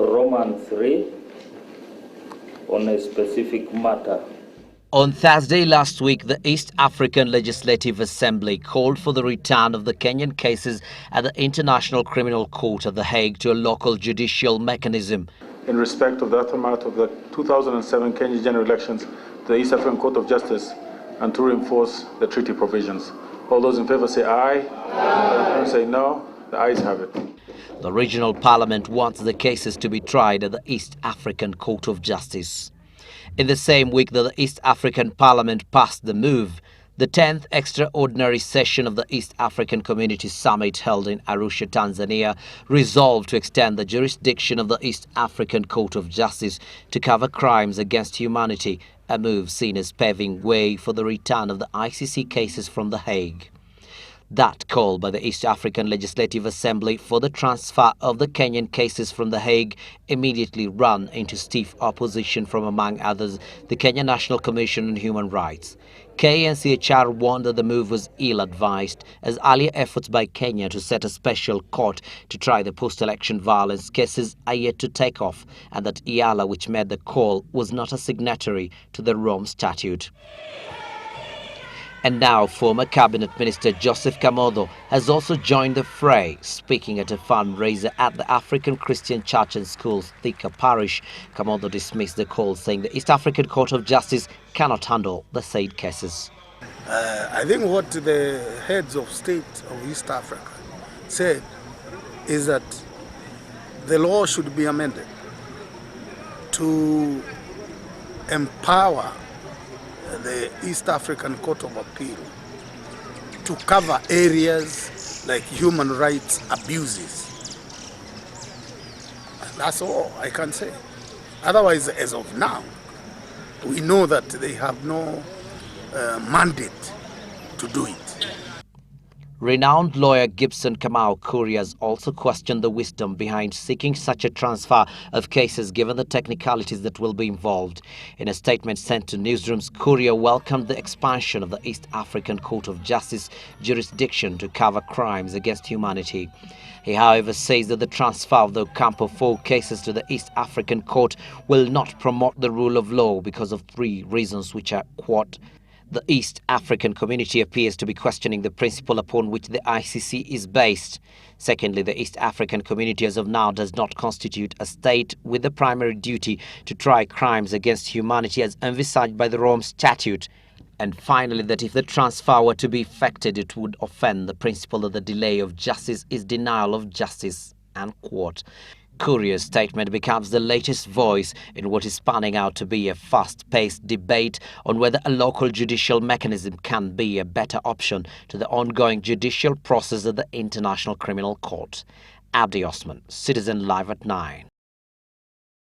Roman 3 on a specific matter. On Thursday last week, the East African Legislative Assembly called for the return of the Kenyan cases at the International Criminal Court at The Hague to a local judicial mechanism. In respect of the aftermath of the 2007 Kenyan general elections to the East African Court of Justice and to reinforce the treaty provisions. All those in favor say aye. Aye. Those say no. The ayes have it. The regional parliament wants the cases to be tried at the East African Court of Justice. In the same week that the East African Parliament passed the move, the 10th extraordinary session of the East African Community Summit held in Arusha, Tanzania, resolved to extend the jurisdiction of the East African Court of Justice to cover crimes against humanity, a move seen as paving way for the return of the ICC cases from The Hague. That call by the East African Legislative Assembly for the transfer of the Kenyan cases from The Hague immediately ran into stiff opposition from, among others, the Kenya National Commission on Human Rights. KNCHR warned that the move was ill-advised, as earlier efforts by Kenya to set a special court to try the post-election violence cases are yet to take off, and that EALA, which made the call, was not a signatory to the Rome Statute. And now former Cabinet Minister Joseph Kamotho has also joined the fray, speaking at a fundraiser at the African Christian Church and Schools Thika Parish. Kamotho dismissed the call, saying the East African Court of Justice cannot handle the said cases. I think what the heads of state of East Africa said is that the law should be amended to empower the East African Court of Appeal to cover areas like human rights abuses. That's all I can say. Otherwise, as of now, we know that they have no mandate to do it. Renowned lawyer Gibson Kamau Kuria has also questioned the wisdom behind seeking such a transfer of cases given the technicalities that will be involved. In a statement sent to newsrooms, Kuria welcomed the expansion of the East African Court of Justice jurisdiction to cover crimes against humanity. He, however, says that the transfer of the Ocampo 4 cases to the East African Court will not promote the rule of law because of 3 reasons, which are, quote, the East African community appears to be questioning the principle upon which the ICC is based. Secondly, the East African community as of now does not constitute a state with the primary duty to try crimes against humanity as envisaged by the Rome Statute. And finally, that if the transfer were to be effected, it would offend the principle that the delay of justice is denial of justice, unquote. Kuria's statement becomes the latest voice in what is panning out to be a fast-paced debate on whether a local judicial mechanism can be a better option to the ongoing judicial process at the International Criminal Court. Abdi Osman, Citizen Live at 9.